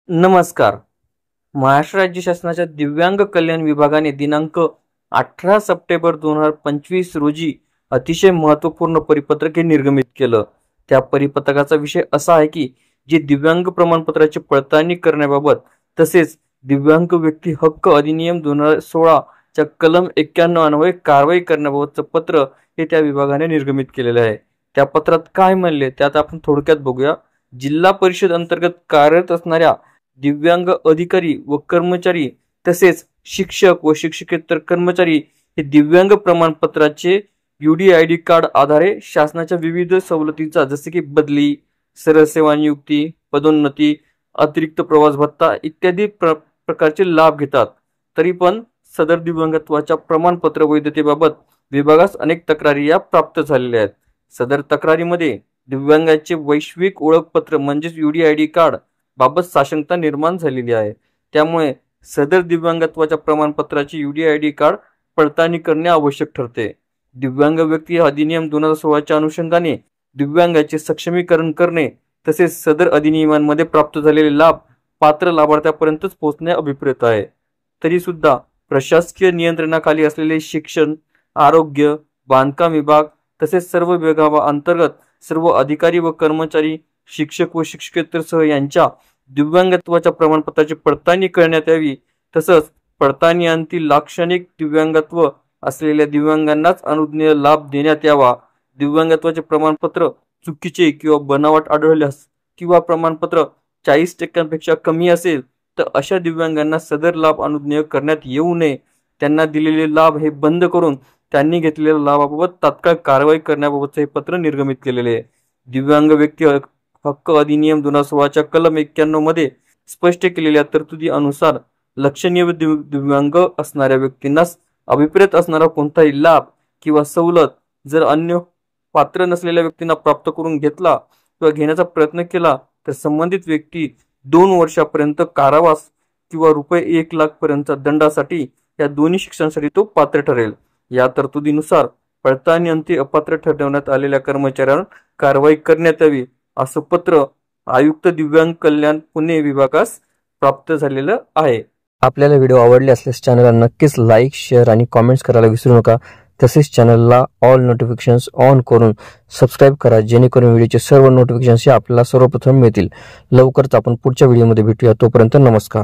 नमस्कार. महाराष्ट्र राज्य शासनाच्या दिव्यांग कल्याण विभागाने दिनांक 18 सप्टेंबर 2025 रोजी अतिशय महत्त्वपूर्ण परिपत्रक निर्गमित केलं. त्या परिपत्रकाचा विषय असा आहे की जे दिव्यांग प्रमाणपत्राची पडताळणी करण्याबाबत तसेच दिव्यांग व्यक्ती हक्क अधिनियम 2016 च्या कलम 91 अन्वये कारवाई करण्याबाबतचं पत्र हे त्या विभागाने निर्गमित केलेलं आहे. त्या पत्रात काय म्हणले त्यात आपण थोडक्यात बघूया. जिल्हा परिषद अंतर्गत कार्यरत असणाऱ्या दिव्यांग अधिकारी व कर्मचारी तसेच शिक्षक व शिक्षकेतर कर्मचारी हे दिव्यांग प्रमाणपत्राचे UDID कार्ड आधारे शासनाच्या विविध सवलतीचा जसे की बदली, सरळ सेवा नियुक्ती, पदोन्नती, अतिरिक्त प्रवास भत्ता इत्यादी प्रकारचे लाभ घेतात. तरी पण सदर दिव्यांगत्वाच्या प्रमाणपत्र वैधतेबाबत विभागास अनेक तक्रारी या प्राप्त झालेल्या आहेत. सदर तक्रारीमध्ये दिव्यांगाचे वैश्विक ओळखपत्र म्हणजेच UDID कार्ड बाबत साशंकता निर्माण झालेली आहे. त्यामुळे सदर दिव्यांगत्वाच्या प्रमाणपत्राची UDID कार्ड पडताळणी करणे आवश्यक ठरते. दिव्यांग व्यक्ती अधिनियम 2016 च्या अनुषंगाने दिव्यांगाचे सक्षमीकरण करणे तसेच सदर अधिनियमांमध्ये प्राप्त झालेले लाभ पात्र लाभार्थ्यापर्यंतच पोहोचणे अभिप्रेत आहे. तरी सुद्धा प्रशासकीय नियंत्रणाखाली असलेले शिक्षण, आरोग्य, बांधकाम विभाग तसेच सर्व विभागांतर्गत सर्व अधिकारी व कर्मचारी, शिक्षक व शिक्षकेतर सह यांच्या दिव्यांगत्वाच्या प्रमाणपत्राची पडताळणी करण्यात यावी. तसंच पडताळणीअंती लाक्षणिक दिव्यांगत्व असलेल्या दिव्यांगांनाच अनुज्ञेय लाभ देण्यात यावा. दिव्यांगत्वाचे प्रमाणपत्र चुकीचे किंवा बनावट आढळल्यास किंवा प्रमाणपत्र 40% कमी असेल तर अशा दिव्यांगांना सदर लाभ अनुज्ञेय करण्यात येऊ नये. त्यांना दिलेले लाभ हे बंद करून त्यांनी घेतलेल्या लाभाबाबत तात्काळ कारवाई करण्याबाबतचे हे पत्र निर्गमित केलेले आहे. दिव्यांग व्यक्ती हक्क अधिनियम 2016 च्या कलम 91 मध्ये स्पष्ट केलेल्या तरतुदी अनुसार लक्षणीय दिव्यांग असणाऱ्या व्यक्तींना अभिप्रेत असणारा कोणताही लाभ किंवा सवलत जर अन्य पात्र नसलेल्या व्यक्तींना प्राप्त करून घेतला किंवा घेण्याचा प्रयत्न केला तर संबंधित व्यक्ती 2 वर्षापर्यंत कारावास किंवा ₹1 लाख पर्यंतच्या दंडासाठी या दोन्ही शिक्षांसाठी तो पात्र ठरेल. या तरतुदीनुसार पडताळणीअंती अपात्र ठरवण्यात आलेल्या कर्मचाऱ्यांवर कारवाई करण्यात यावी असं पत्र आयुक्त दिव्यांग कल्याण पुणे विभागास प्राप्त झालेलं आहे. आपल्याला व्हिडिओ आवडले असल्यास चॅनलला नक्कीच लाईक, शेअर आणि कमेंट्स करायला विसरू नका. तसेच चॅनलला ऑल नोटिफिकेशन्स ऑन करून सबस्क्राईब करा जेणेकरून व्हिडिओचे सर्व नोटिफिकेशन्स आपल्याला सर्वप्रथम मिळतील. लवकरच आपण पुढच्या व्हिडिओमध्ये भेटूया. तोपर्यंत नमस्कार.